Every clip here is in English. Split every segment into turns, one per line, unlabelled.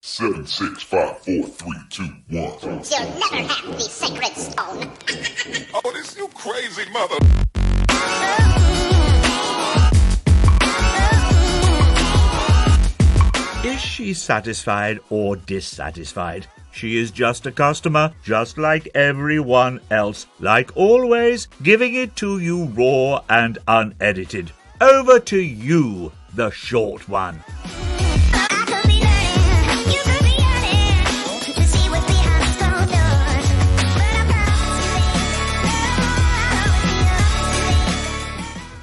7, 6, 5, 4, 3, 2, 1.
You'll never have the sacred stone.
Oh, this you crazy mother.
Is she satisfied or dissatisfied? She is just a customer, just like everyone else. Like always, giving it to you raw and unedited. Over to you, the short one.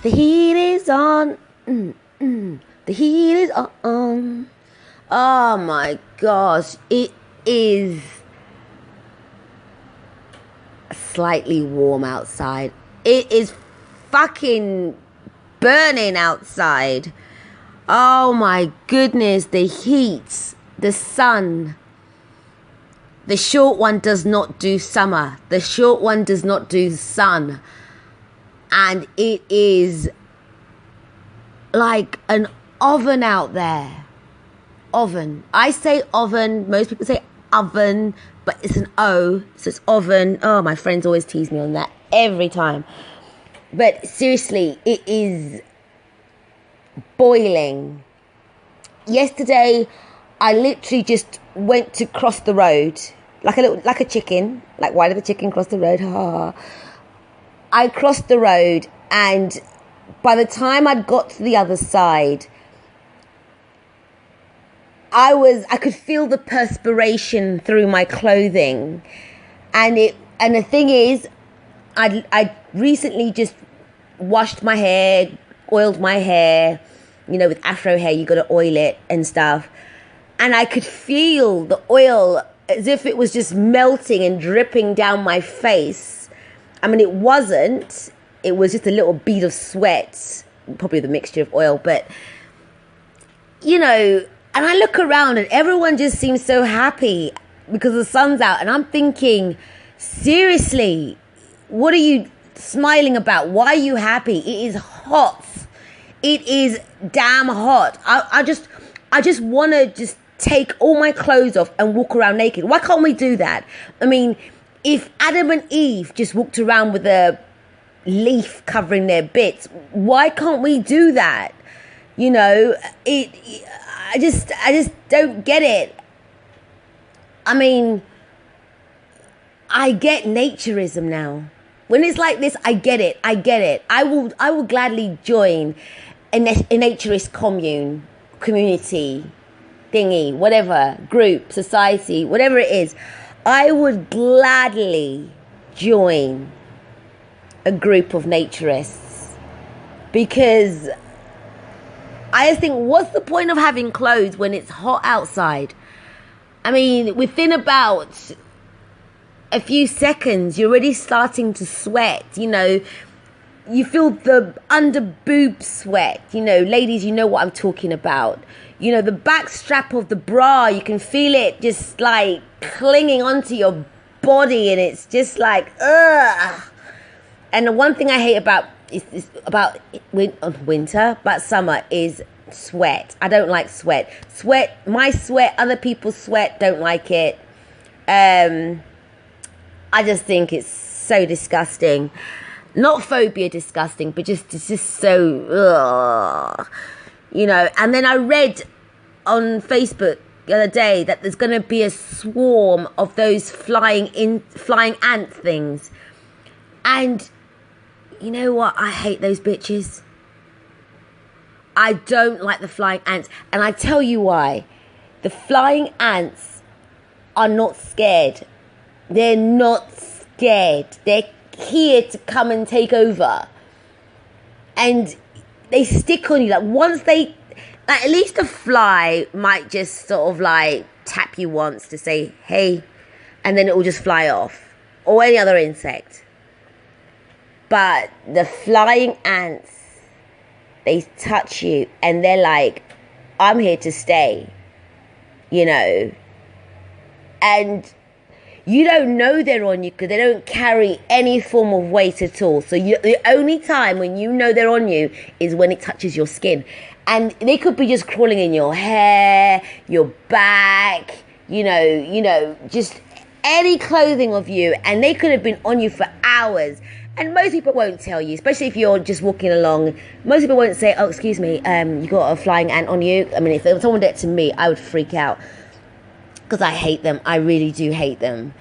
The heat is on. The heat is on. Oh my gosh, it is slightly warm outside. It is fucking burning outside. Oh my goodness, the heat, the sun. The short one does not do summer. The short one does not do sun. And it is like an oven out there. Oven. I say oven. Most people say oven, but it's an O, so it's oven. Oh, my friends always tease me on that every time. But seriously, it is boiling. Yesterday, I literally just went to cross the road like a chicken. Like, why did the chicken cross the road? Ha. I crossed the road, and by the time I'd got to the other side, I could feel the perspiration through my clothing, and the thing is, I recently just washed my hair, oiled my hair, with afro hair you got to oil it and stuff, and I could feel the oil as if it was just melting and dripping down my face. I mean, it wasn't. It was just a little bead of sweat, probably the mixture of oil. But, and I look around and everyone just seems so happy because the sun's out. And I'm thinking, seriously, what are you smiling about? Why are you happy? It is hot. It is damn hot. I just want to just take all my clothes off and walk around naked. Why can't we do that? I mean, if Adam and Eve just walked around with a leaf covering their bits, why can't we do that? I just don't get it. I mean, I get naturism now. When it's like this, I get it. I will gladly join a naturist community, thingy, whatever, group, society, whatever it is. I would gladly join a group of naturists because I just think, what's the point of having clothes when it's hot outside? I mean, within about a few seconds, you're already starting to sweat, You feel the under boob sweat, ladies, you know what I'm talking about. The back strap of the bra, you can feel it just like clinging onto your body, and it's just like, ugh. And the one thing I hate about winter, but summer, is sweat. I don't like sweat. My sweat, other people's sweat, don't like it. I just think it's so disgusting. Not phobia disgusting, but it's just so, ugh. And then I read on Facebook the other day that there's going to be a swarm of those flying ant things. And you know what? I hate those bitches. I don't like the flying ants. And I tell you why. The flying ants are not scared. They're not scared. They're here to come and take over. And they stick on you. Like, once they, like, at least a fly might just sort of like tap you once to say, hey, and then it will just fly off. Or any other insect. But the flying ants, they touch you and they're like, I'm here to stay, And you don't know they're on you because they don't carry any form of weight at all. So the only time when you know they're on you is when it touches your skin. And they could be just crawling in your hair, your back, just any clothing of you. And they could have been on you for hours. And most people won't tell you, especially if you're just walking along. Most people won't say, oh, excuse me, you got a flying ant on you. I mean, if someone did it to me, I would freak out. Because I hate them. I really do hate them.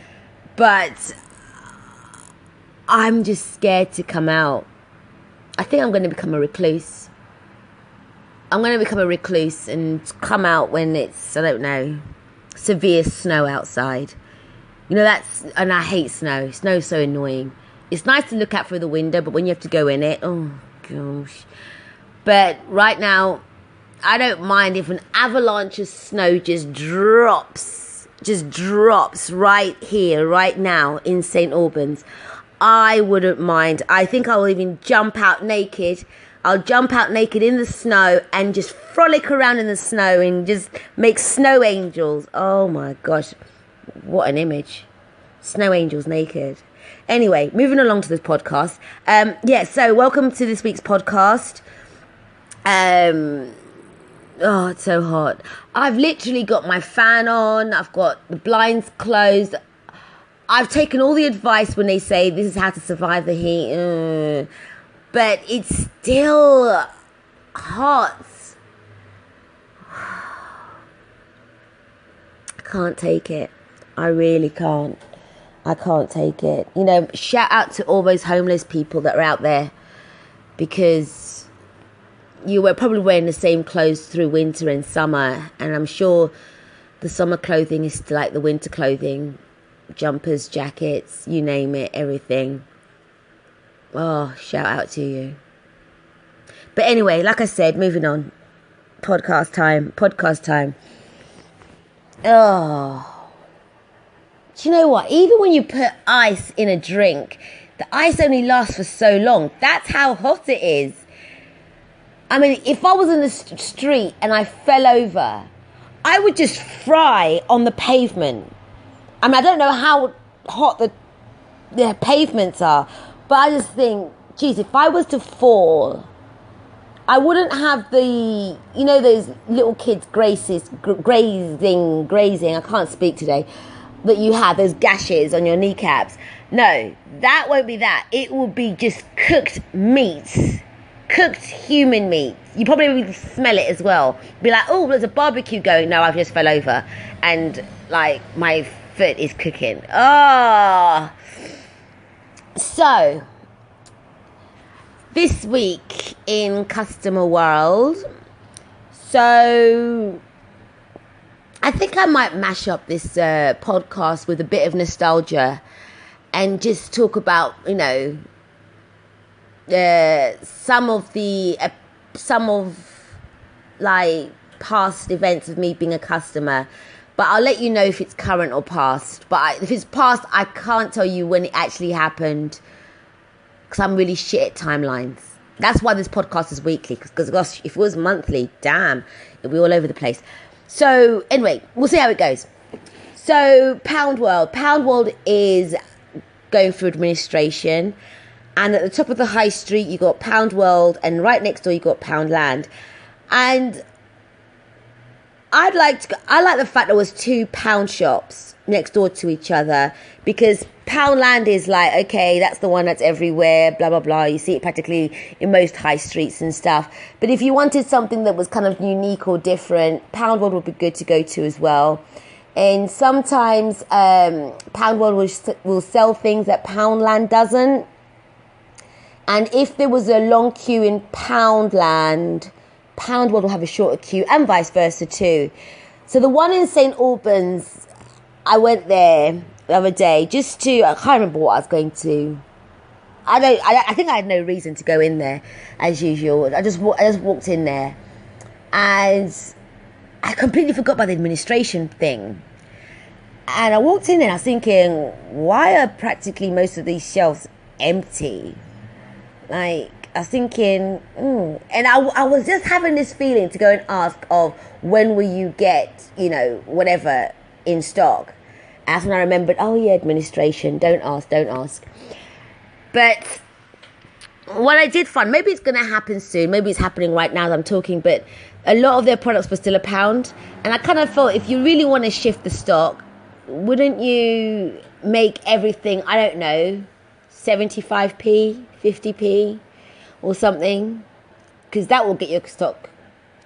But I'm just scared to come out. I think I'm going to become a recluse. I'm going to become a recluse and come out when it's, I don't know, severe snow outside. And I hate snow. Snow's so annoying. It's nice to look out through the window, but when you have to go in it, oh gosh. But right now, I don't mind if an avalanche of snow just drops right here, right now in St. Albans. I wouldn't mind. I think I will even jump out naked. I'll jump out naked in the snow and just frolic around in the snow and just make snow angels. Oh my gosh. What an image. Snow angels naked. Anyway, moving along to this podcast. So welcome to this week's podcast. Oh, it's so hot. I've literally got my fan on. I've got the blinds closed. I've taken all the advice when they say this is how to survive the heat. But it's still hot. I can't take it. I really can't. I can't take it. Shout out to all those homeless people that are out there, because you were probably wearing the same clothes through winter and summer, and I'm sure the summer clothing is still like the winter clothing. Jumpers, jackets, you name it, everything. Oh, shout out to you. But anyway, like I said, moving on. Podcast time. Oh. Do you know what? Even when you put ice in a drink, the ice only lasts for so long. That's how hot it is. I mean, if I was in the street and I fell over, I would just fry on the pavement. I mean, I don't know how hot the pavements are, but I just think, geez, if I was to fall, I wouldn't have those little kids grazing, I can't speak today, that you have, those gashes on your kneecaps. No, that won't be that. It will be just cooked meat. Cooked human meat. You probably will smell it as well. Be like, oh, there's a barbecue going. No, I've just fell over. And, my foot is cooking. Oh. So, this week in customer world. So, I think I might mash up this podcast with a bit of nostalgia and just talk about, some of past events of me being a customer. But I'll let you know if it's current or past. But if it's past, I can't tell you when it actually happened, because I'm really shit at timelines. That's why this podcast is weekly, because gosh, if it was monthly, damn, it'd be all over the place. So anyway, we'll see how it goes. So Pound World is going through administration, and at the top of the high street you got Pound World, and right next door you got Poundland. And I like the fact there was 2 pound shops next door to each other, because Poundland is like, okay, that's the one that's everywhere, blah blah blah. You see it practically in most high streets and stuff. But if you wanted something that was kind of unique or different, Pound World would be good to go to as well. And sometimes Pound World will sell things that Poundland doesn't. And if there was a long queue in Poundland, Pound World will have a shorter queue, and vice versa too. So the one in St. Albans, I went there the other day just to, I can't remember what I was going to. I think I had no reason to go in there as usual. I just walked in there, and I completely forgot about the administration thing. And I walked in there and I was thinking, why are practically most of these shelves empty? I was thinking, and I was just having this feeling to go and ask of when will you get, whatever in stock. And that's when I remembered, oh yeah, administration, don't ask. But what I did find, maybe it's going to happen soon, maybe it's happening right now as I'm talking, but a lot of their products were still £1, and I kind of thought, if you really want to shift the stock, wouldn't you make everything, I don't know, 75p, 50p or something, because that will get your stock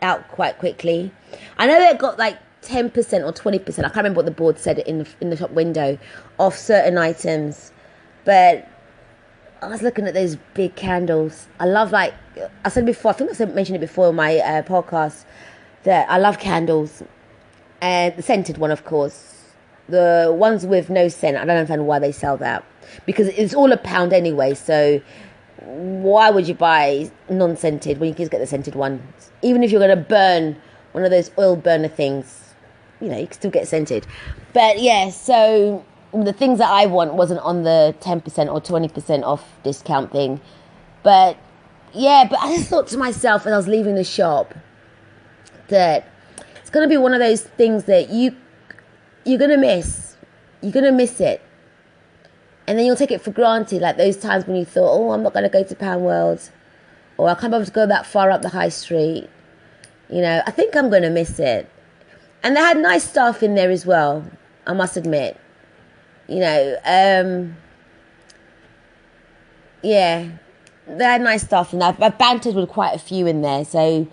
out quite quickly. I know they got like 10% or 20%, I can't remember what the board said in the shop window, off certain items, but I was looking at those big candles. I love, like I said before, I think I mentioned it before in my podcast, that I love candles, and the scented one, of course. The ones with no scent, I don't understand why they sell that, because it's all £1 anyway, so why would you buy non-scented when you can just get the scented one? Even if you're going to burn one of those oil burner things, you know, you can still get scented. But yeah, so the things that I want wasn't on the 10% or 20% off discount thing. But yeah, but I just thought to myself as I was leaving the shop that it's going to be one of those things that you're going to miss. You're going to miss it. And then you'll take it for granted, like those times when you thought, oh, I'm not going to go to Pound World, or I can't be able to go that far up the high street. You know, I think I'm going to miss it. And they had nice staff in there as well, I must admit. You know, yeah, they had nice staff in there. I've bantered with quite a few in there, so,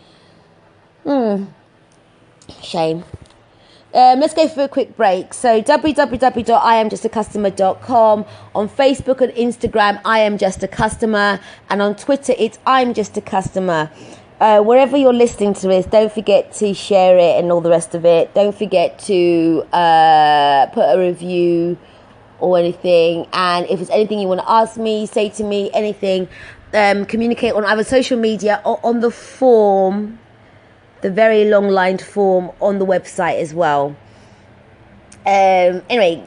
shame. Let's go for a quick break. So www.iamjustacustomer.com. On Facebook and Instagram, I am just a customer, and on Twitter it's I'm just a customer. Wherever you're listening to this, don't forget to share it and all the rest of it. Don't forget to put a review or anything, and if there's anything you want to ask me, say to me, anything, communicate on either social media or on the form, the very long lined form on the website as well. Anyway,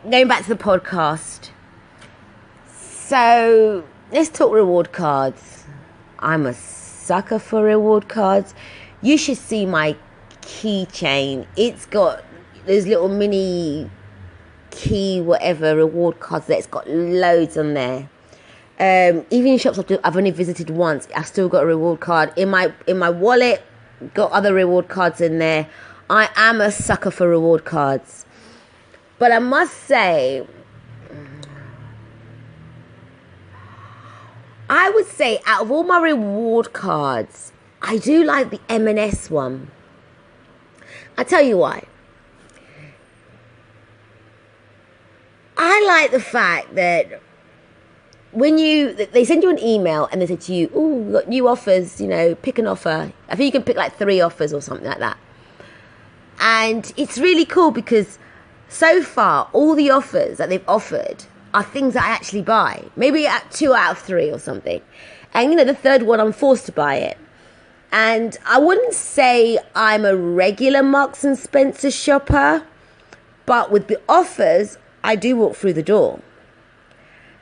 going back to the podcast. So let's talk reward cards. I'm a sucker for reward cards. You should see my keychain. It's got those little mini key whatever reward cards that it's got loads on there. Even in shops I've only visited once, I've still got a reward card in my wallet. Got other reward cards in there. I am a sucker for reward cards. But I must say, I would say out of all my reward cards, I do like the M&S one. I'll tell you why. I like the fact that when they send you an email and they say to you, oh, we've got new offers, you know, pick an offer. I think you can pick like 3 offers or something like that. And it's really cool because so far, all the offers that they've offered are things that I actually buy. Maybe 2 out of 3 or something. And, you know, the third one, I'm forced to buy it. And I wouldn't say I'm a regular Marks and Spencer shopper, but with the offers, I do walk through the door.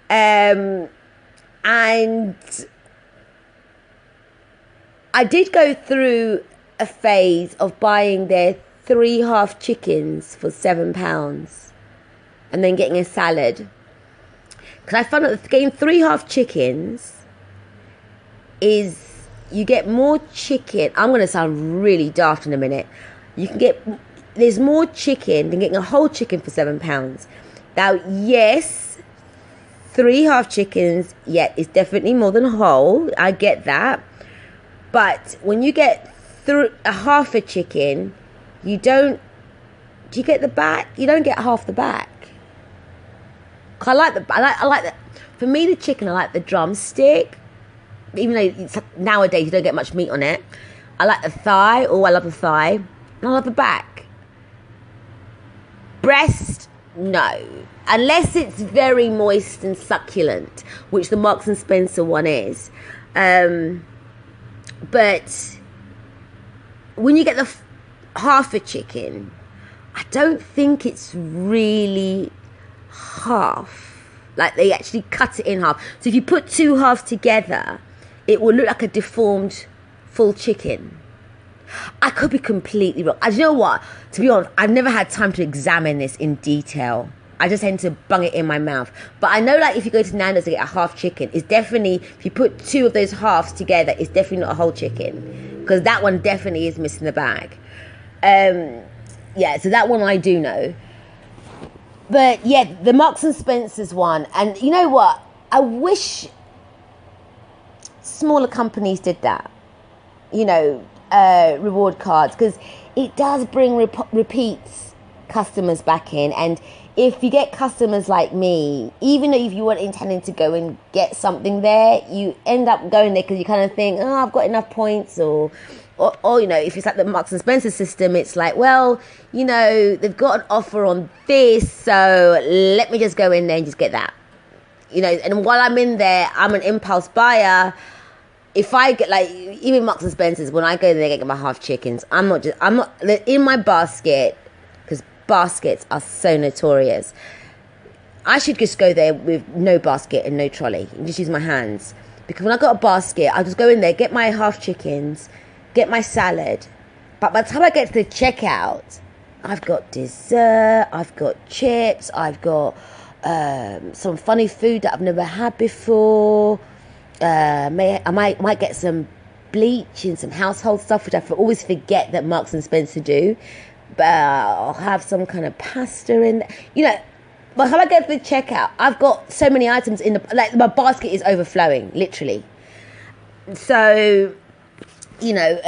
And I did go through a phase of buying their 3 half chickens for £7 and then getting a salad. Because I found out that getting 3 half chickens is, you get more chicken. I'm going to sound really daft in a minute. There's more chicken than getting a whole chicken for £7. Now, yes, 3 half chickens, yeah, it's definitely more than a whole. I get that. But when you get a half a chicken, do you get the back? You don't get half the back. I like the, for me, the chicken, I like the drumstick. Even though nowadays you don't get much meat on it. I like the thigh. Oh, I love the thigh. And I love the back. Breast, no. Unless it's very moist and succulent, which the Marks and Spencer one is. But when you get the half a chicken, I don't think it's really half. Like they actually cut it in half. So if you put 2 halves together, it will look like a deformed full chicken. I could be completely wrong. You know what? To be honest, I've never had time to examine this in detail. I just tend to bung it in my mouth. But I know, like, if you go to Nando's to get a half chicken, it's definitely, if you put two of those halves together, it's definitely not a whole chicken. Because that one definitely is missing the bag. Yeah, so that one I do know. But yeah, the Marks and Spencer's one. And you know what? I wish smaller companies did that. You know, reward cards. Because it does bring repeats customers back in. And if you get customers like me, even though if you weren't intending to go and get something there, you end up going there because you kind of think, oh, I've got enough points, or you know, if it's like the Marks and Spencer system, it's like, well, you know, they've got an offer on this, so let me just go in there and just get that. You know, and while I'm in there, I'm an impulse buyer. If I get, like, even Marks and Spencer's, when I go there, I get my half chickens. I'm not in my basket, because baskets are so notorious. I should just go there with no basket and no trolley and just use my hands, because when I got a basket, I'll just go in there, get my half chickens, get my salad, but by the time I get to the checkout, I've got dessert, I've got chips, I've got some funny food that I've never had before. I might get some bleach and some household stuff, which I always forget that Marks and Spencer do. But I'll have some kind of pasta in there. You know, by the time I get to the checkout, I've got so many items in the, like, my basket is overflowing, literally. So, you know,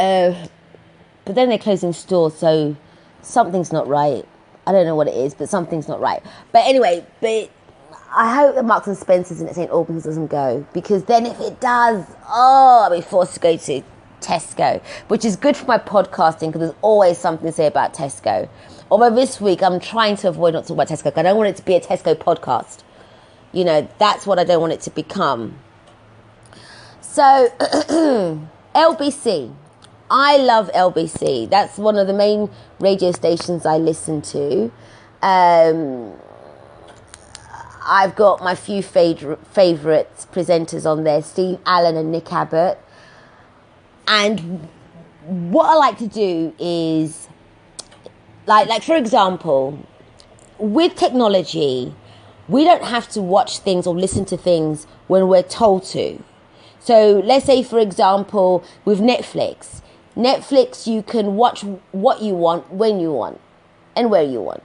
but then they're closing stores, so something's not right. I don't know what it is, but something's not right. But anyway, but I hope that Marks and Spencer's in St Albans doesn't go, because then if it does, I'll be forced to go to Tesco, which is good for my podcasting because there's always something to say about Tesco. Although this week I'm trying to avoid not talking about Tesco, because I don't want it to be a Tesco podcast. You know, that's what I don't want it to become. So, LBC. I love LBC. That's one of the main radio stations I listen to. I've got my few favourite presenters on there, Steve Allen and Nick Abbott. And what I like to do is, like for example, with technology, we don't have to watch things or listen to things when we're told to. So let's say, for example, with Netflix, you can watch what you want, when you want, and where you want.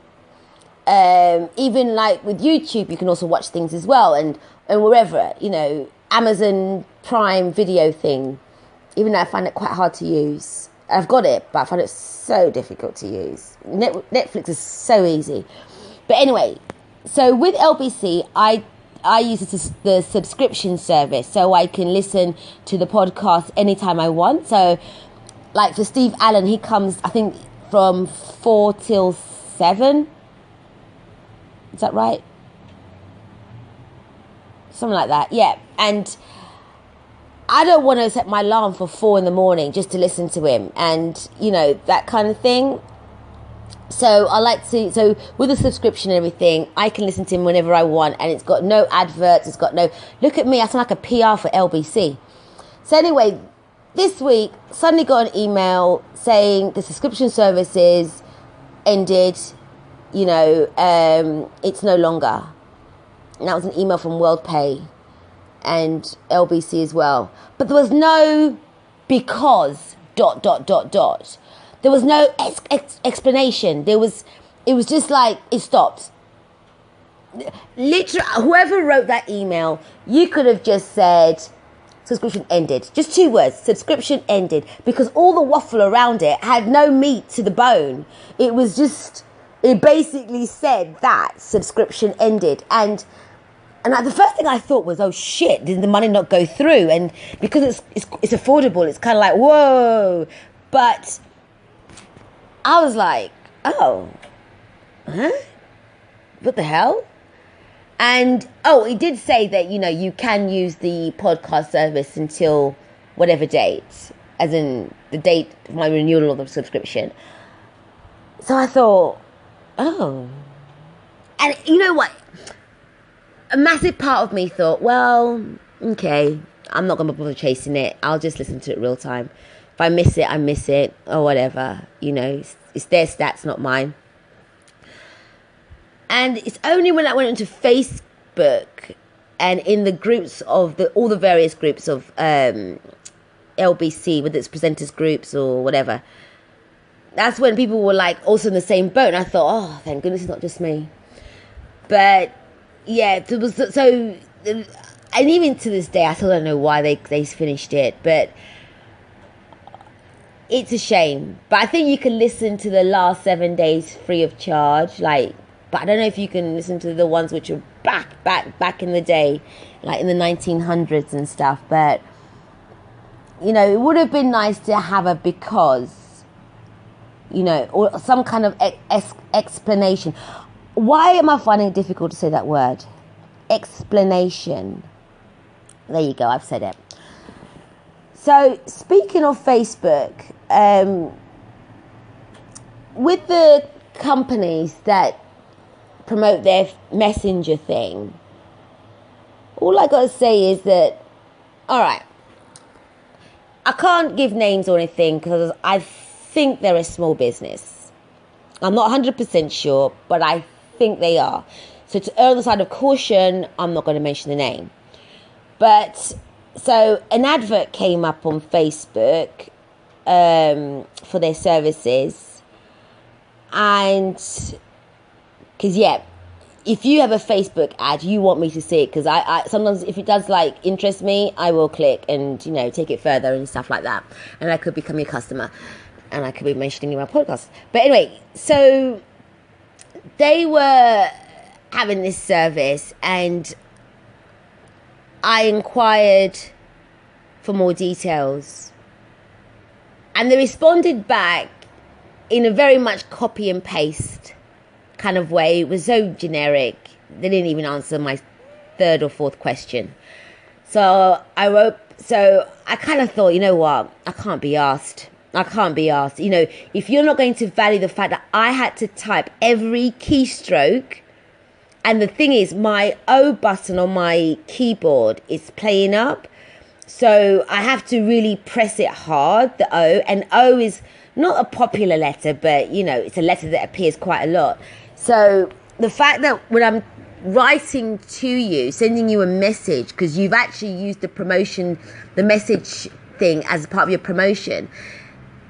Even like with YouTube, you can also watch things as well, and wherever, you know, Amazon Prime Video thing, even though I find it quite hard to use. I've got it, but I find it so difficult to use. Netflix is so easy. But anyway, so with LBC, I use the subscription service, so I can listen to the podcast anytime I want. So, like for Steve Allen, he comes, I think, from 4 till 7. Is that right? Something like that, yeah. And I don't want to set my alarm for 4 a.m. just to listen to him, and, you know, that kind of thing. So I like to, so with the subscription and everything, I can listen to him whenever I want, and it's got no adverts, it's got no, look at me, I sound like a PR for LBC. So anyway, this week, suddenly got an email saying the subscription services ended, you know, it's no longer. And that was an email from WorldPay and LBC as well. But there was no because ... There was no explanation. It was just like, it stopped. Literally, whoever wrote that email, you could have just said, subscription ended. Just 2 words, subscription ended. Because all the waffle around it had no meat to the bone. It was just, it basically said that subscription ended. And the first thing I thought was, oh shit, did the money not go through? And because it's affordable, it's kind of like, whoa. But I was like, oh, huh? What the hell? And, oh, it did say that, you know, you can use the podcast service until whatever date, as in the date of my renewal of the subscription. So I thought, oh. And you know what? A massive part of me thought, well, okay, I'm not going to bother chasing it. I'll just listen to it real time. If I miss it, I miss it, or whatever. You know, it's their stats, not mine. And it's only when I went into Facebook and in the groups of all the various groups of LBC, whether it's presenters groups or whatever, that's when people were like also in the same boat. And I thought, oh, thank goodness it's not just me. But yeah, there was so, and even to this day, I still don't know why they finished it, but it's a shame. But I think you can listen to the last 7 days free of charge, like. But I don't know if you can listen to the ones which are back in the day, like in the 1900s and stuff. But, you know, it would have been nice to have a because, you know, or some kind of explanation. Why am I finding it difficult to say that word? Explanation. There you go, I've said it. So, speaking of Facebook, with the companies that promote their messenger thing, all I gotta say is that, all right, I can't give names or anything because I think they're a small business. I'm not 100% sure, but I think they are. So to err on the side of caution, I'm not going to mention the name. But so an advert came up on Facebook for their services, and because, yeah, if you have a Facebook ad, you want me to see it. Because I sometimes, if it does, like, interest me, I will click and, you know, take it further and stuff like that. And I could become your customer. And I could be mentioning in my podcast. But anyway, so they were having this service. And I inquired for more details. And they responded back in a very much copy and paste kind of way. It was so generic. They didn't even answer my third or fourth question. So I kind of thought, you know what? I can't be asked. You know, if you're not going to value the fact that I had to type every keystroke, and the thing is, my O button on my keyboard is playing up. So I have to really press it hard, the O. And O is not a popular letter, but, you know, it's a letter that appears quite a lot. So the fact that when I'm writing to you, sending you a message, because you've actually used the message thing as part of your promotion,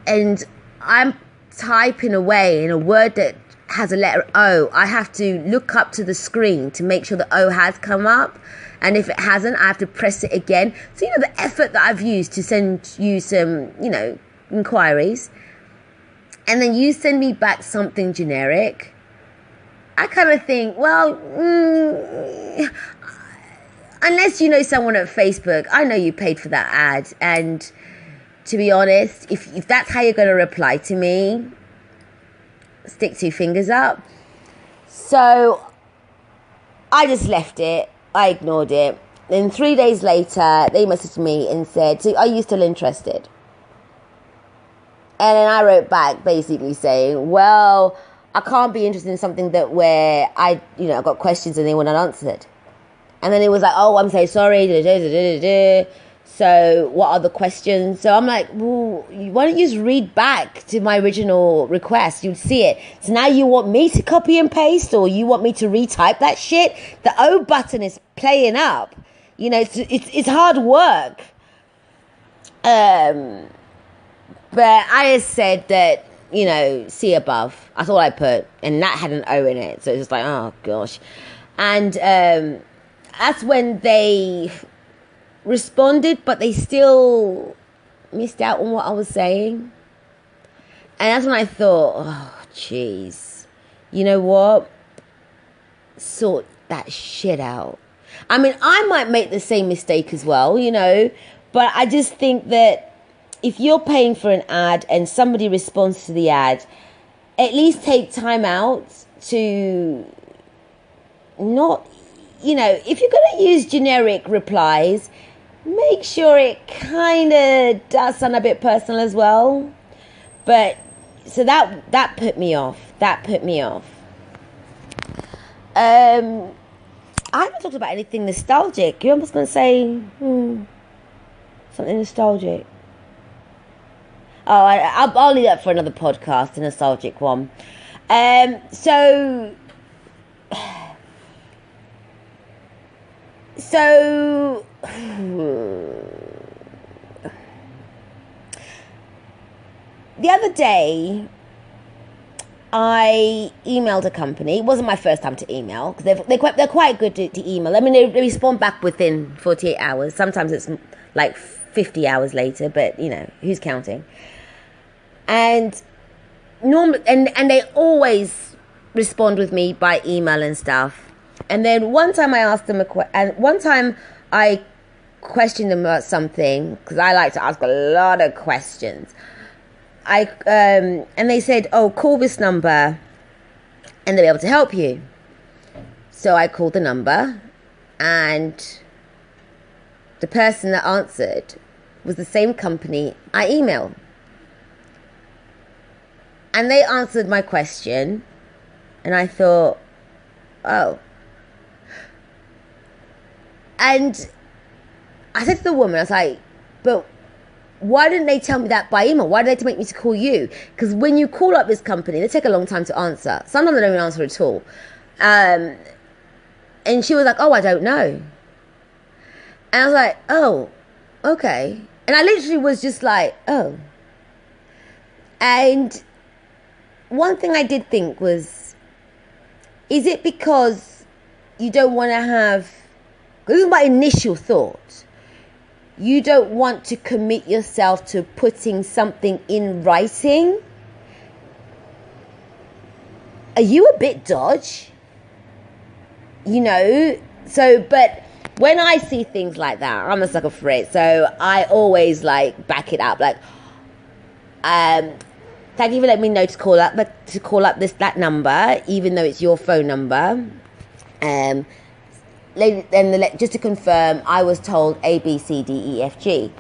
and I'm typing away in a word that has a letter O, I have to look up to the screen to make sure the O has come up. And if it hasn't, I have to press it again. So, you know, the effort that I've used to send you some, you know, inquiries. And then you send me back something generic. I kind of think, well, unless you know someone at Facebook, I know you paid for that ad. And to be honest, if that's how you're going to reply to me, stick two fingers up. So I just left it. I ignored it. Then 3 days later, they messaged me and said, so are you still interested? And then I wrote back basically saying, well, I can't be interested in something where I got questions and they were not answered. And then it was like, oh, I'm so sorry. So what are the questions? So I'm like, well, why don't you just read back to my original request? You'd see it. So now you want me to copy and paste, or you want me to retype that shit? The O button is playing up. You know, it's hard work. But I just said that, you know, see above. That's all I put. And that had an O in it. So it's just like, oh, gosh. And that's when they responded, but they still missed out on what I was saying. And that's when I thought, oh, jeez. You know what? Sort that shit out. I mean, I might make the same mistake as well, you know. But I just think that if you're paying for an ad and somebody responds to the ad, at least take time out to not, you know, if you're going to use generic replies, make sure it kind of does sound a bit personal as well. But, so that put me off. I haven't talked about anything nostalgic. You're almost going to say, something nostalgic. Oh, I'll leave that for another podcast, a nostalgic one. So So the other day, I emailed a company. It wasn't my first time to email because they're quite good to email. I mean, they respond back within 48 hours. Sometimes it's like 50 hours later, but you know, who's counting? And and they always respond with me by email and stuff. And then one time I asked them one time I questioned them about something because I like to ask a lot of questions. And they said, "Oh, call this number, and they'll be able to help you." So I called the number, and the person that answered was the same company I emailed. And they answered my question, and I thought, oh. And I said to the woman, I was like, but why didn't they tell me that by email? Why did they make me to call you? Because when you call up this company, they take a long time to answer. Sometimes they don't even answer at all. And she was like, oh, I don't know. And I was like, oh, okay. And I literally was just like, oh. And one thing I did think was, is it because you don't want to have, this is my initial thought, you don't want to commit yourself to putting something in writing? Are you a bit dodge? You know? So, but when I see things like that, I'm a sucker for it. So I always like back it up. Like, thank you for letting me know to call up, but to call up that number, even though it's your phone number. Just to confirm, I was told A, B, C, D, E, F, G.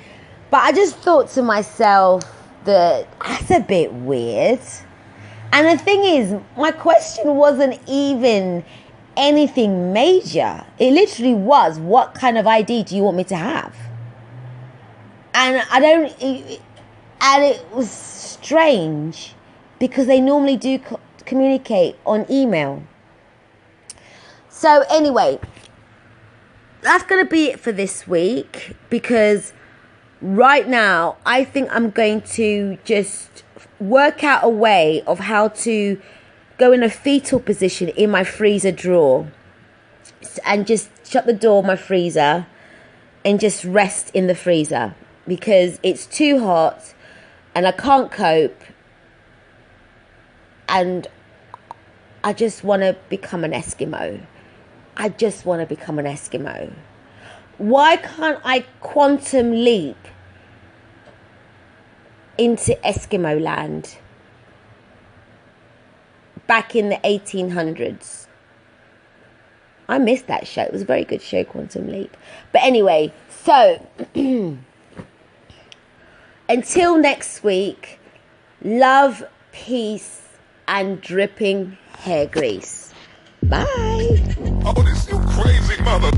But I just thought to myself that that's a bit weird. And the thing is, my question wasn't even anything major. It literally was, what kind of ID do you want me to have? And it was strange because they normally do communicate on email. So anyway, that's going to be it for this week, because right now I think I'm going to just work out a way of how to go in a fetal position in my freezer drawer and just shut the door of my freezer and just rest in the freezer, because it's too hot and I can't cope, and I just want to become an Eskimo. I just want to become an Eskimo. Why can't I quantum leap into Eskimo land back in the 1800s? I missed that show. It was a very good show, Quantum Leap. But anyway, so until next week, love, peace, and dripping hair grease. Bye.
Oh, this you crazy mother.